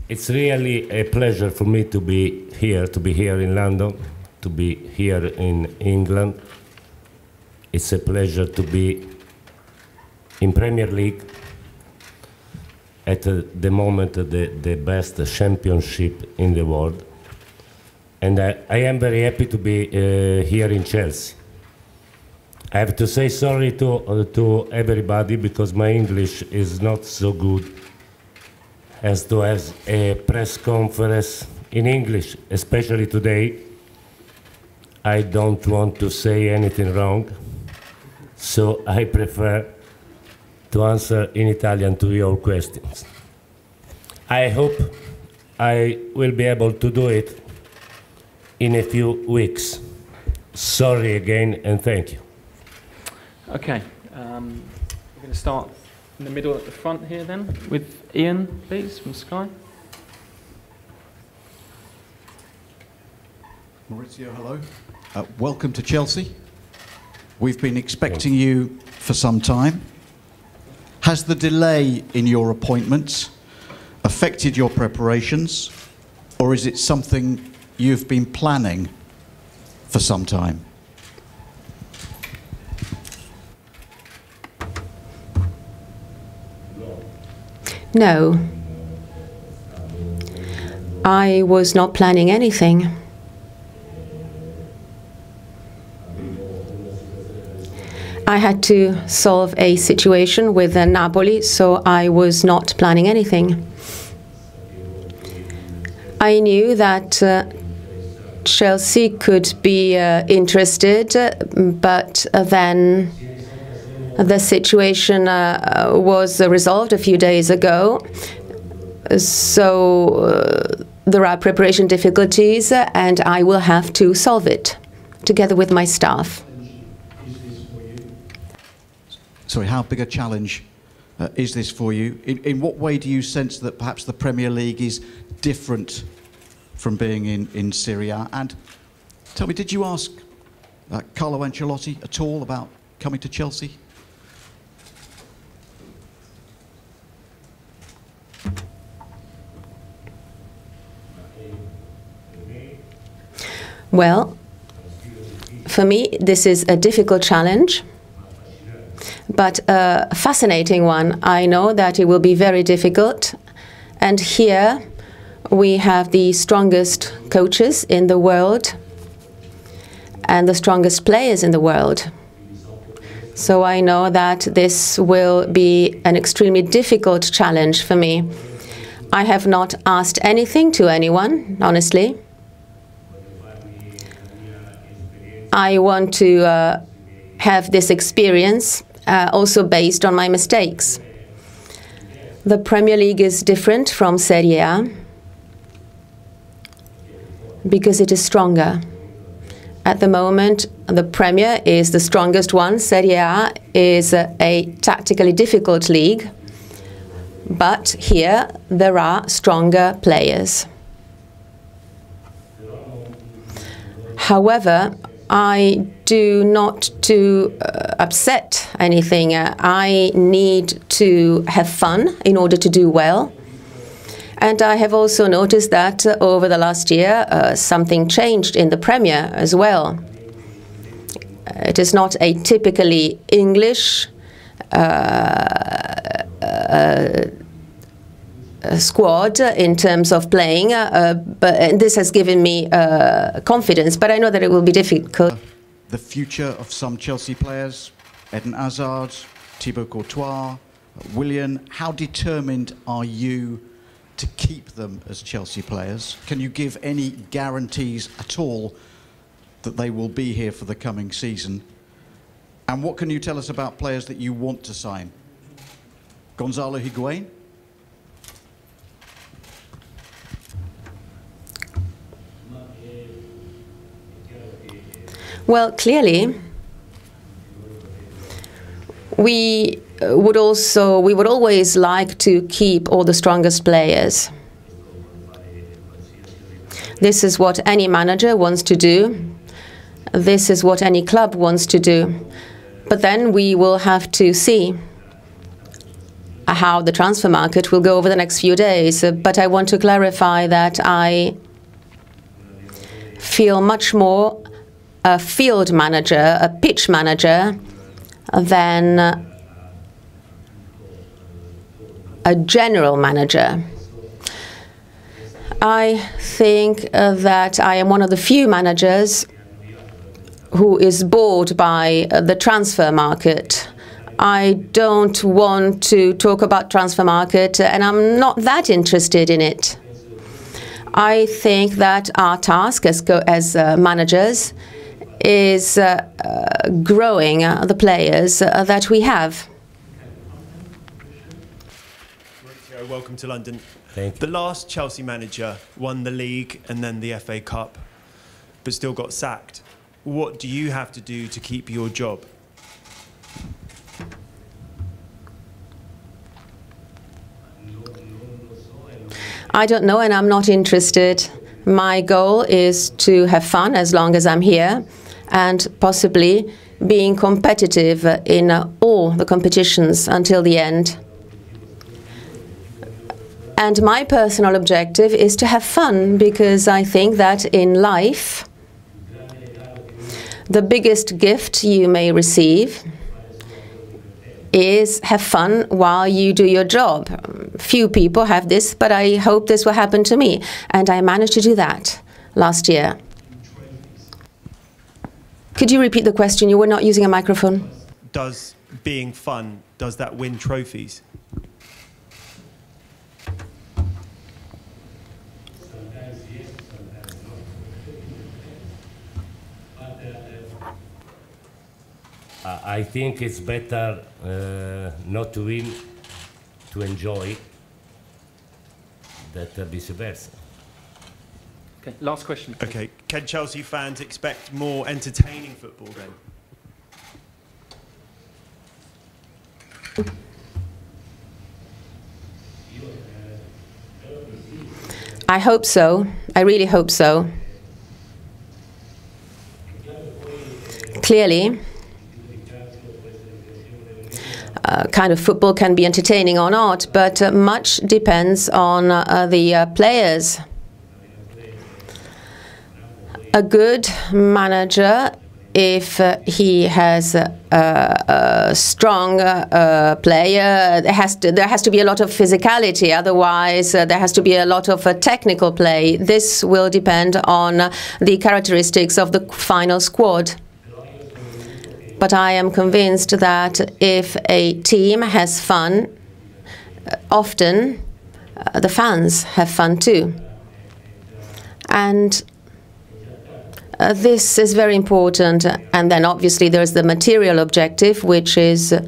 It's really a pleasure for me to be here in London, to be here in England. It's a pleasure to be in Premier League, at the moment the best championship in the world. And I am very happy to be here in Chelsea. I have to say sorry to everybody because my English is not so good as to have a press conference in English, especially today. I don't want to say anything wrong, so I prefer to answer in Italian to your questions. I hope I will be able to do it in a few weeks. Sorry again, and thank you. Okay, we're going to start in the middle at the front here then, with Ian, please, from Sky. Maurizio, hello. Welcome to Chelsea. We've been expecting you for some time. Has the delay in your appointments affected your preparations, or is it something you've been planning for some time? No. I was not planning anything. I had to solve a situation with Napoli, so I was not planning anything. I knew that Chelsea could be interested, but then the situation was resolved a few days ago, so there are preparation difficulties and I will have to solve it together with my staff. Sorry, how big a challenge is this for you? In what way do you sense that perhaps the Premier League is different from being in Serie A? And tell me, did you ask Carlo Ancelotti at all about coming to Chelsea? Well, for me, this is a difficult challenge, but a fascinating one. I know that it will be very difficult, and here we have the strongest coaches in the world and the strongest players in the world. So I know that this will be an extremely difficult challenge for me. I have not asked anything to anyone, honestly. I want to have this experience also based on my mistakes. The Premier League is different from Serie A because it is stronger. At the moment, the Premier is the strongest one. Serie A is a tactically difficult league, but here there are stronger players. However, I do not to upset anything. I need to have fun in order to do well. And I have also noticed that over the last year, something changed in the Premier as well. It is not a typically English squad in terms of playing, but this has given me confidence, but I know that it will be difficult. The future of some Chelsea players, Eden Hazard, Thibaut Courtois, Willian, how determined are you to keep them as Chelsea players? Can you give any guarantees at all that they will be here for the coming season? And what can you tell us about players that you want to sign? Gonzalo Higuain? Well, clearly, we would always like to keep all the strongest players. This is what any manager wants to do. This is what any club wants to do. But then we will have to see how the transfer market will go over the next few days. But I want to clarify that I feel much more a field manager, a pitch manager, than a general manager. I think that I am one of the few managers who is bored by the transfer market. I don't want to talk about transfer market, and I'm not that interested in it. I think that our task as managers is growing the players that we have. Maurizio, welcome to London. Thank you. The last Chelsea manager won the league and then the FA Cup, but still got sacked. What do you have to do to keep your job? I don't know, and I'm not interested. My goal is to have fun as long as I'm here, and possibly being competitive in all the competitions until the end. And my personal objective is to have fun, because I think that in life, the biggest gift you may receive is have fun while you do your job. Few people have this, but I hope this will happen to me. And I managed to do that last year. Could you repeat the question? You were not using a microphone. Does being fun, does that win trophies? I think it's better not to win, to enjoy, that vice versa. Okay, last question. Please. Okay, can Chelsea fans expect more entertaining football then? I hope so. I really hope so. Clearly, kind of football can be entertaining or not, but much depends on the players. A good manager, if he has a strong player, there has to be a lot of physicality. Otherwise, there has to be a lot of technical play. This will depend on the characteristics of the final squad. But I am convinced that if a team has fun, often the fans have fun too. And this is very important. And then obviously there's the material objective, which is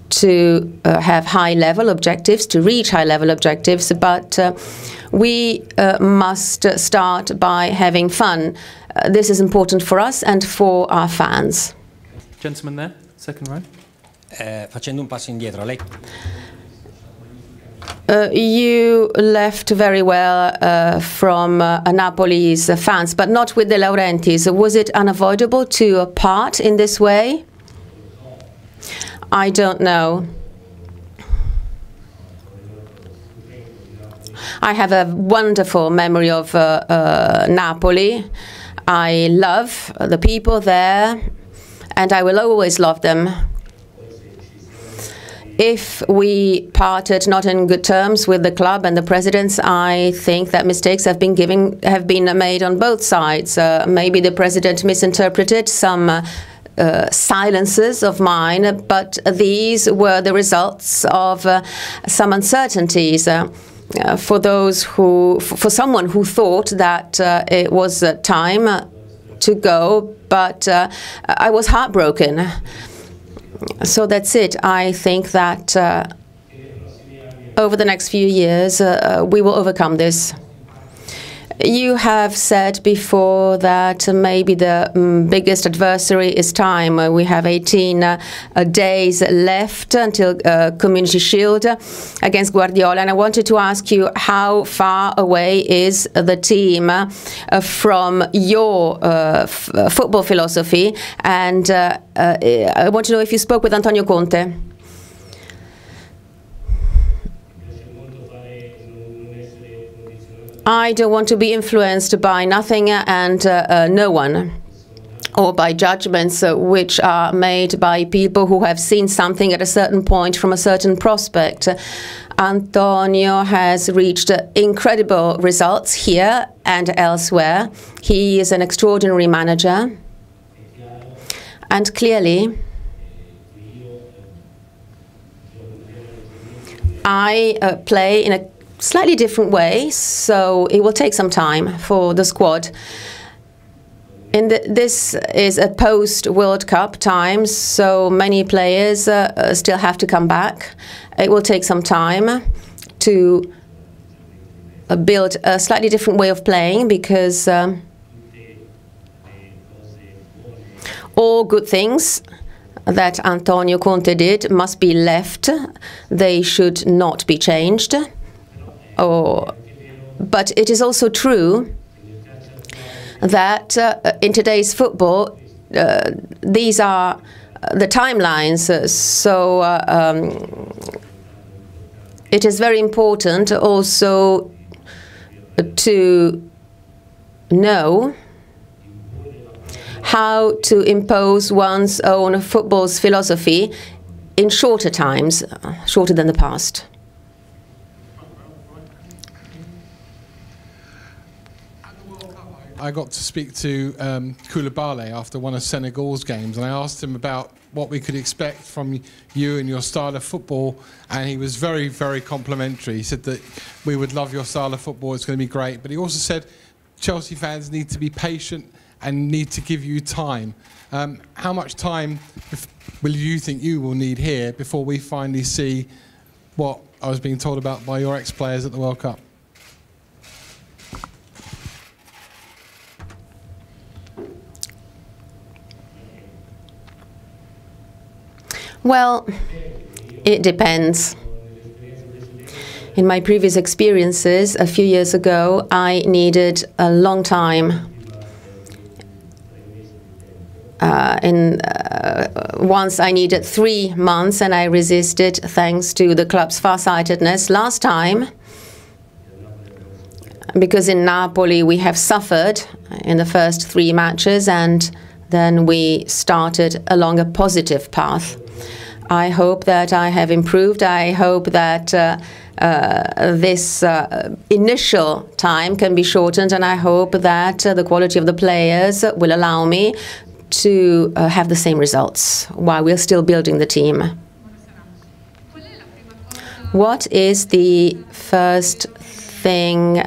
to have high-level objectives, to reach high-level objectives. But we must start by having fun. This is important for us and for our fans. Gentleman there, second row. Facendo un passo indietro, lei... You left very well from Napoli's fans, but not with the Laurentis. Was it unavoidable to part in this way? I don't know. I have a wonderful memory of Napoli. I love the people there, and I will always love them. If we parted not in good terms with the club and the presidents, I think that mistakes have been made on both sides. Maybe the president misinterpreted some silences of mine, but these were the results of some uncertainties. For someone who thought that it was time to go, but I was heartbroken. So that's it. I think that over the next few years we will overcome this. You have said before that maybe the biggest adversary is time. We have 18 days left until Community Shield against Guardiola. And I wanted to ask you, how far away is the team from your football philosophy? And I want to know if you spoke with Antonio Conte. I don't want to be influenced by nothing and no one, or by judgments which are made by people who have seen something at a certain point from a certain prospect. Antonio has reached incredible results here and elsewhere. He is an extraordinary manager. And clearly, I play in a slightly different way, so it will take some time for the squad. This is a post-World Cup time, so many players still have to come back. It will take some time to build a slightly different way of playing, because all good things that Antonio Conte did must be left. They should not be changed. But it is also true that in today's football, these are the timelines. So it is very important also to know how to impose one's own football's philosophy in shorter times, shorter than the past. I got to speak to Koulibaly after one of Senegal's games, and I asked him about what we could expect from you and your style of football, and he was very, very complimentary. He said that we would love your style of football, it's going to be great, but he also said Chelsea fans need to be patient and need to give you time. How much time will you think you will need here before we finally see what I was being told about by your ex-players at the World Cup? Well, it depends. In my previous experiences, a few years ago, I needed a long time. Once I needed 3 months, and I resisted thanks to the club's farsightedness. Last time, because in Napoli we have suffered in the first 3 matches, and then we started along a positive path. I hope that I have improved. I hope that this initial time can be shortened, and I hope that the quality of the players will allow me to have the same results while we're still building the team. What is the first thing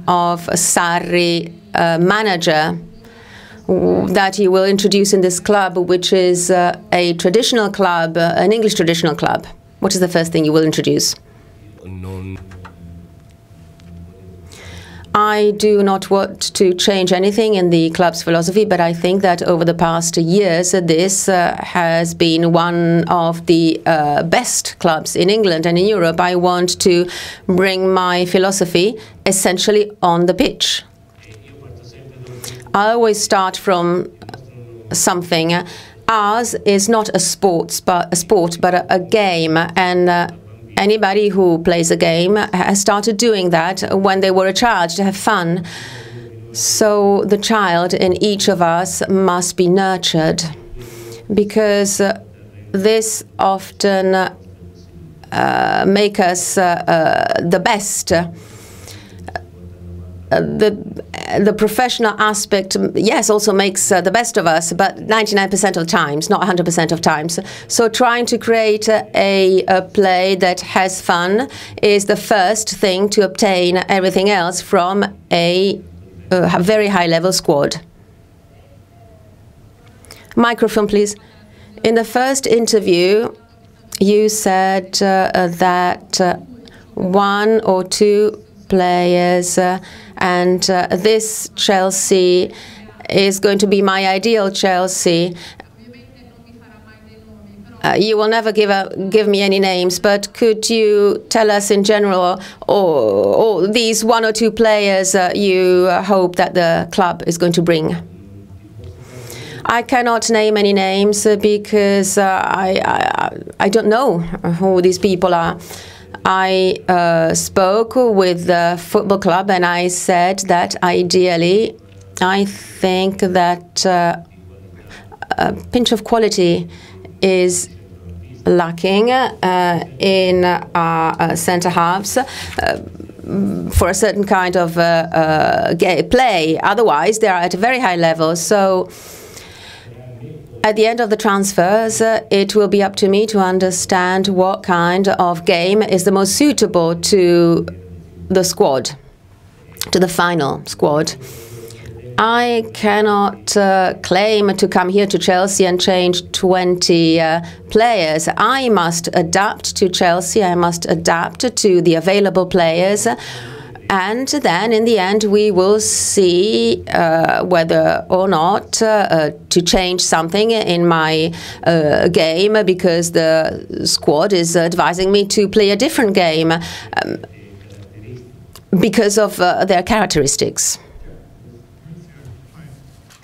of a Sarri manager that you will introduce in this club, which is a traditional club, an English traditional club? What is the first thing you will introduce? I do not want to change anything in the club's philosophy, but I think that over the past years, this has been one of the best clubs in England and in Europe. I want to bring my philosophy essentially on the pitch. I always start from something. Ours is not a sport, but a game, and anybody who plays a game has started doing that when they were a child, to have fun. So the child in each of us must be nurtured, because this often makes us the best. The professional aspect, yes, also makes the best of us, but 99% of times, not 100% of times. So trying to create a play that has fun is the first thing to obtain everything else from a very high-level squad. Microphone, please. In the first interview, you said that 1 or 2 players and this Chelsea is going to be my ideal Chelsea. You will never give me any names, but could you tell us in general, or these 1 or 2 players you hope that the club is going to bring? I cannot name any names because I don't know who these people are. I spoke with the football club and I said that ideally I think that a pinch of quality is lacking in our centre halves for a certain kind of play. Otherwise, they are at a very high level. So at the end of the transfers, it will be up to me to understand what kind of game is the most suitable to the squad, to the final squad. I cannot claim to come here to Chelsea and change 20 players. I must adapt to Chelsea. I must adapt to the available players. And then, in the end, we will see whether or not to change something in my game, because the squad is advising me to play a different game because of their characteristics.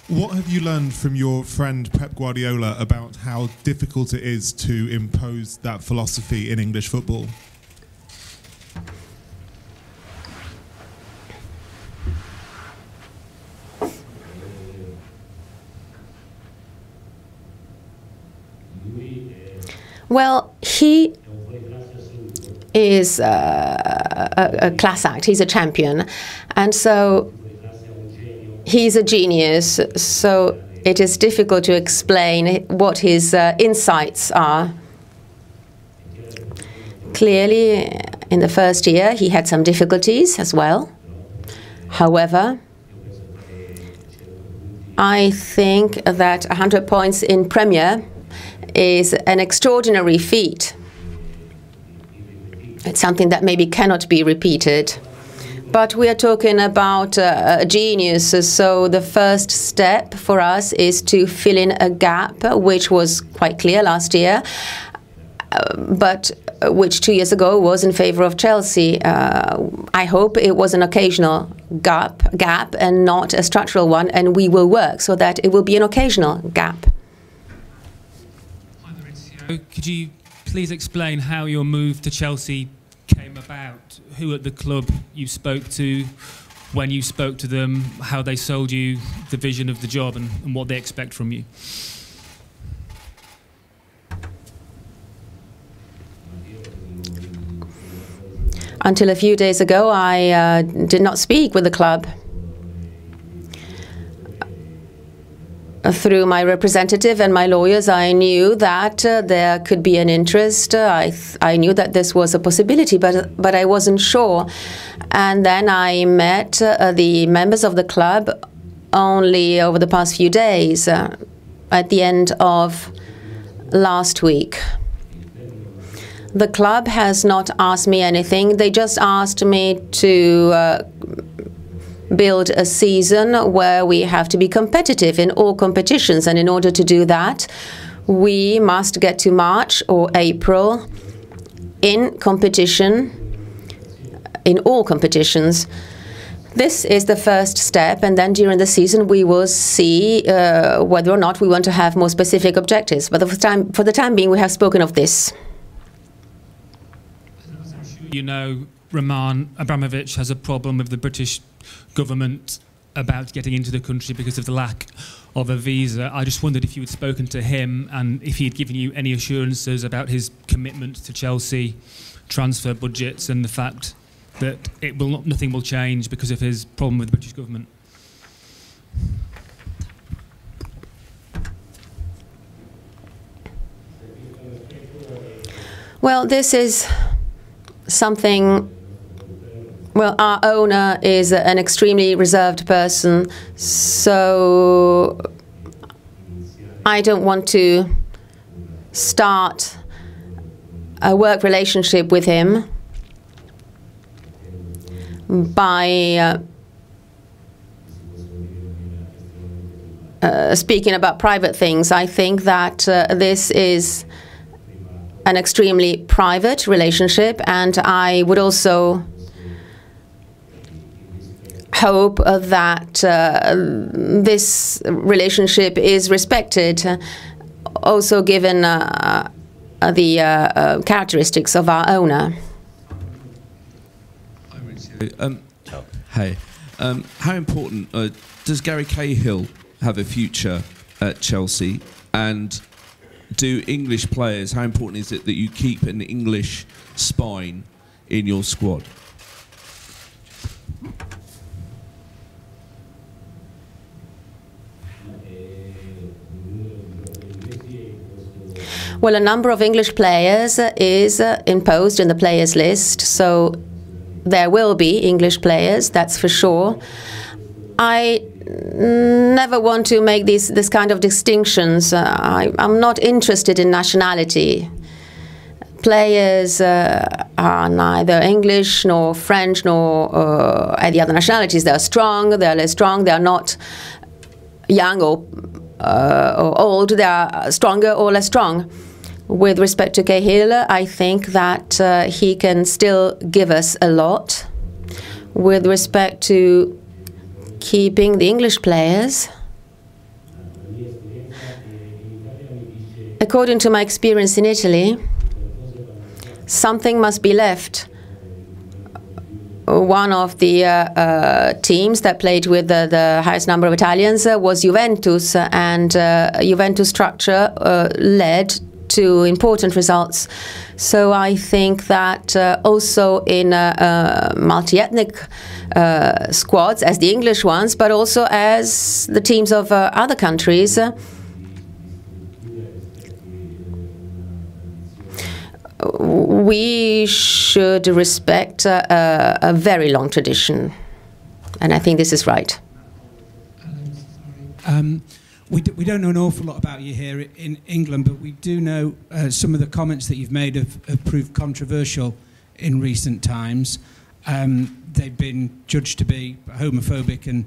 What have you learned from your friend Pep Guardiola about how difficult it is to impose that philosophy in English football? Well, he is a class act. He's a champion. And so he's a genius. So it is difficult to explain what his insights are. Clearly, in the first year, he had some difficulties as well. However, I think that 100 points in Premier is an extraordinary feat. It's something that maybe cannot be repeated. But we are talking about a genius, so the first step for us is to fill in a gap, which was quite clear last year, but which 2 years ago was in favour of Chelsea. I hope it was an occasional gap and not a structural one, and we will work so that it will be an occasional gap. Could you please explain how your move to Chelsea came about? Who at the club you spoke to, when you spoke to them, how they sold you the vision of the job and what they expect from you? Until a few days ago, I did not speak with the club. Through my representative and my lawyers, I knew that there could be an interest. I knew that this was a possibility, but I wasn't sure. And then I met the members of the club only over the past few days, at the end of last week. The club has not asked me anything. They just asked me to build a season where we have to be competitive in all competitions, and in order to do that we must get to March or April in competition, in all competitions. This is the first step, and then during the season we will see whether or not we want to have more specific objectives. But for the time being, we have spoken of this. You know, Roman Abramovichs has a problem with the British government about getting into the country because of the lack of a visa. I just wondered if you had spoken to him and if he had given you any assurances about his commitment to Chelsea transfer budgets and the fact that nothing will change because of his problem with the British government. Well, this is something. Well, our owner is an extremely reserved person, so I don't want to start a work relationship with him by speaking about private things. I think that this is an extremely private relationship, and I would also hope that this relationship is respected, also given the characteristics of our owner. Hey, how important does Gary Cahill have a future at Chelsea? And do English players, how important is it that you keep an English spine in your squad? Well, a number of English players is imposed in the players list, so there will be English players, that's for sure. I never want to make this kind of distinctions. I'm not interested in nationality. Players are neither English nor French nor any other nationalities. They are strong, they are less strong, they are not young or old, they are stronger or less strong. With respect to Cahill, I think that he can still give us a lot. With respect to keeping the English players, according to my experience in Italy, something must be left. One of the teams that played with the highest number of Italians was Juventus, and Juventus structure led to important results. So I think that also in multi-ethnic squads, as the English ones, but also as the teams of other countries, we should respect a very long tradition. And I think this is right. We don't know an awful lot about you here in England, but we do know some of the comments that you've made have proved controversial in recent times. They've been judged to be homophobic and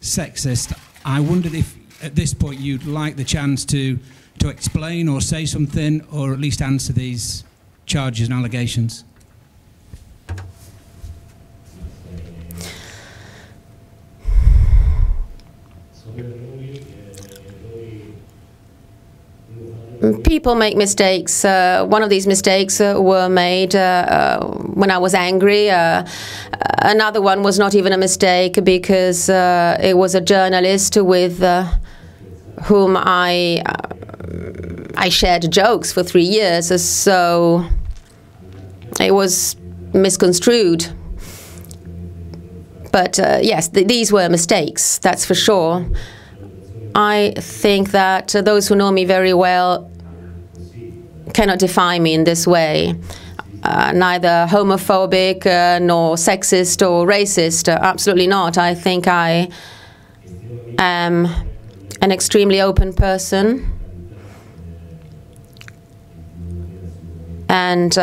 sexist. I wondered if, at this point, you'd like the chance to explain or say something, or at least answer these charges and allegations. People make mistakes. One of these mistakes were made when I was angry. Another one was not even a mistake because it was a journalist with whom I shared jokes for 3 years, so it was misconstrued. But yes, these were mistakes, that's for sure. I think that those who know me very well cannot define me in this way. Neither homophobic nor sexist or racist, absolutely not. I think I am an extremely open person. And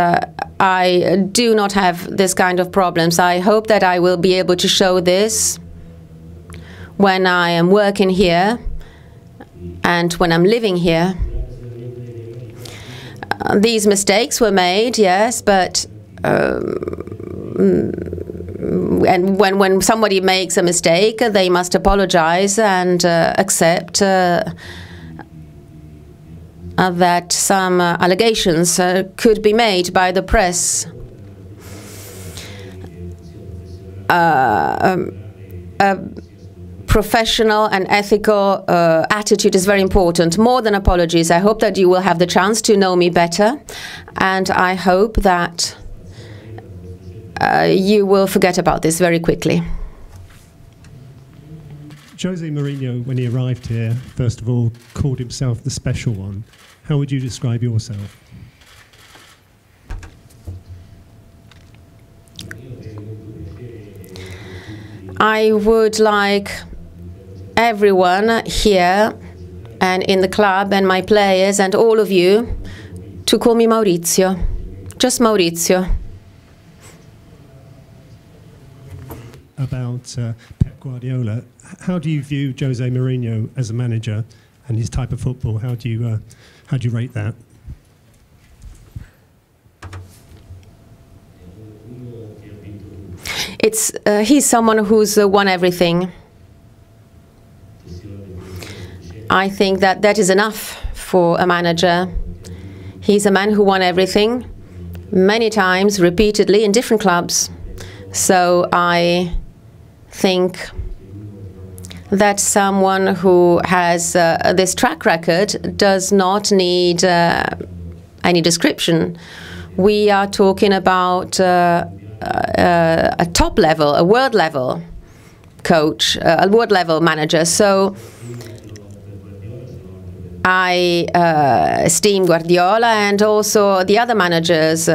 I do not have this kind of problems. I hope that I will be able to show this when I am working here and when I'm living here. These mistakes were made, yes, but and when somebody makes a mistake, they must apologize and accept that some allegations could be made by the press. Professional and ethical attitude is very important, more than apologies. I hope that you will have the chance to know me better, and I hope that you will forget about this very quickly. Jose Mourinho, when he arrived here, first of all, called himself the special one. How would you describe yourself? I would like everyone here and in the club and my players and all of you to call me Maurizio. Just Maurizio. About Pep Guardiola, how do you view Jose Mourinho as a manager and his type of football? How do you rate that? He's someone who's won everything. I think that that is enough for a manager. He's a man who won everything, many times, repeatedly, in different clubs. So I think that someone who has this track record does not need any description. We are talking about a top level, a world level coach, a world level manager. So I esteem Guardiola and also the other managers.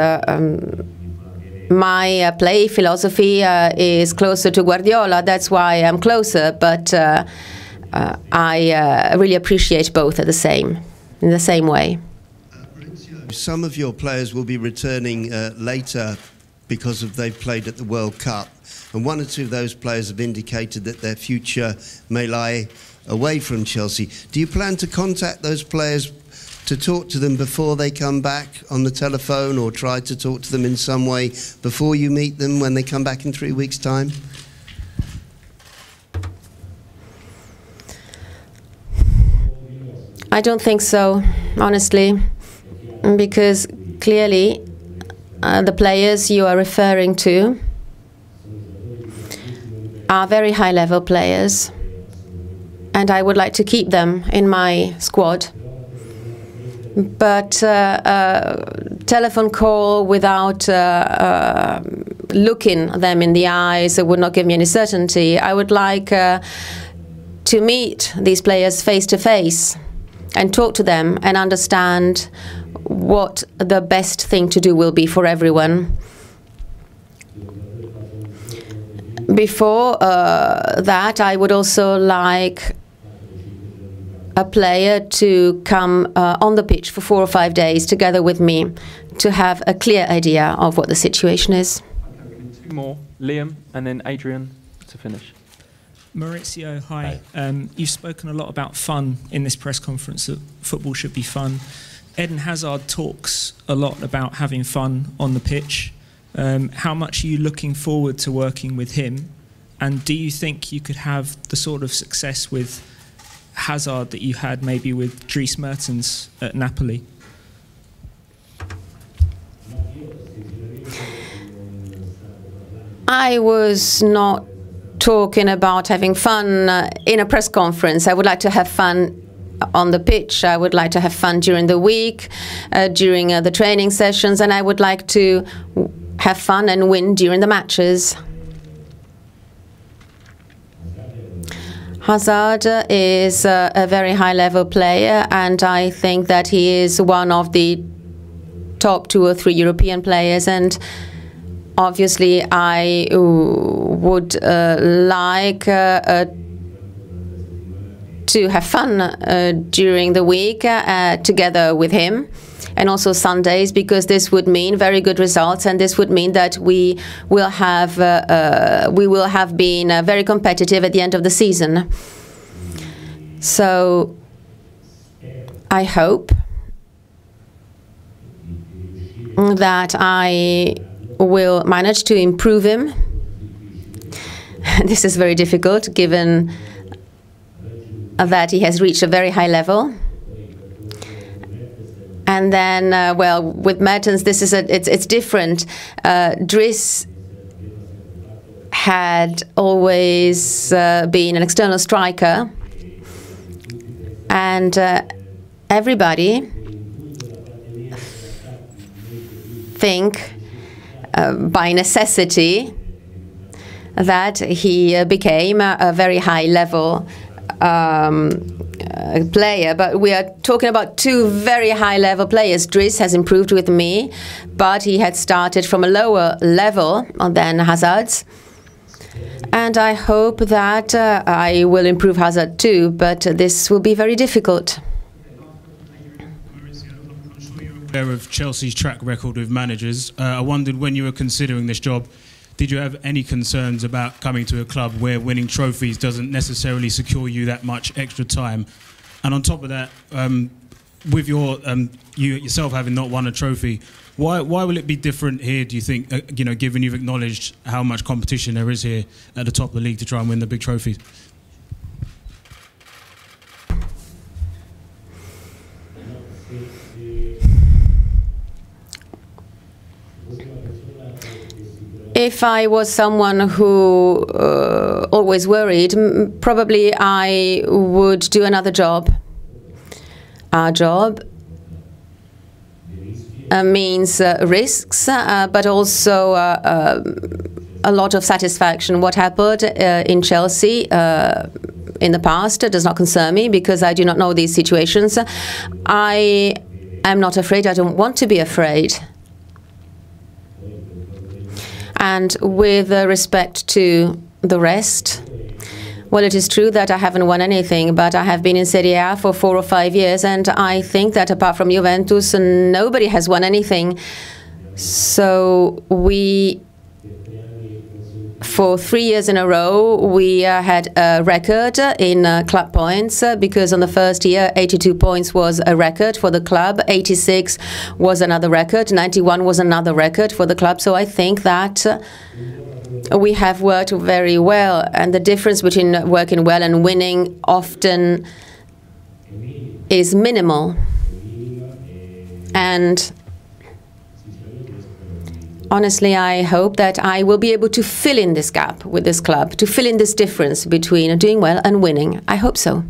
My play philosophy is closer to Guardiola. That's why I'm closer. But I really appreciate both in the same way. Some of your players will be returning later because they've played at the World Cup, and one or two of those players have indicated that their future may lie away from Chelsea. Do you plan to contact those players to talk to them before they come back on the telephone, or try to talk to them in some way before you meet them when they come back in 3 weeks' time? I don't think so, honestly, because clearly the players you are referring to are very high-level players, and I would like to keep them in my squad. But telephone call without looking them in the eyes would not give me any certainty. I would like to meet these players face to face and talk to them and understand what the best thing to do will be for everyone. Before that, I would also like a player to come on the pitch for 4 or 5 days together with me to have a clear idea of what the situation is. Two more, Liam and then Adrian to finish. Maurizio, hi. You've spoken a lot about fun in this press conference, that football should be fun. Eden Hazard talks a lot about having fun on the pitch. How much are you looking forward to working with him? And do you think you could have the sort of success with Hazard that you had maybe with Dries Mertens at Napoli? I was not talking about having fun in a press conference. I would like to have fun on the pitch. I would like to have fun during the week, during the training sessions, and I would like to have fun and win during the matches. Hazard is a very high-level player, and I think that he is one of the top 2 or 3 European players. And obviously, I would like to have fun during the week together with him, and also Sundays, because this would mean very good results, and this would mean that we will have been very competitive at the end of the season. So I hope that I will manage to improve him. This is very difficult, given that he has reached a very high level. And then, well, with Mertens, it's different. Dries had always been an external striker, and everybody think by necessity that he became a very high-level player, but we are talking about 2 very high-level players. Dries has improved with me, but he had started from a lower level than Hazard's. And I hope that I will improve Hazard too, but this will be very difficult. I'm sure you're aware of Chelsea's track record with managers. I wondered, when you were considering this job, did you have any concerns about coming to a club where winning trophies doesn't necessarily secure you that much extra time? And on top of that, with you yourself having not won a trophy, why will it be different here, do you think, given you've acknowledged how much competition there is here at the top of the league to try and win the big trophies? If I was someone who always worried, probably I would do another job. Our job means risks, but also a lot of satisfaction. What happened in Chelsea in the past does not concern me because I do not know these situations. I am not afraid. I don't want to be afraid. And with respect to the rest, well, it is true that I haven't won anything, but I have been in Serie A for 4 or 5 years, and I think that apart from Juventus, nobody has won anything. So for 3 years in a row, we had a record in club points because on the first year, 82 points was a record for the club, 86 was another record, 91 was another record for the club. So I think that we have worked very well, and the difference between working well and winning often is minimal. And honestly, I hope that I will be able to fill in this gap with this club, to fill in this difference between doing well and winning. I hope so.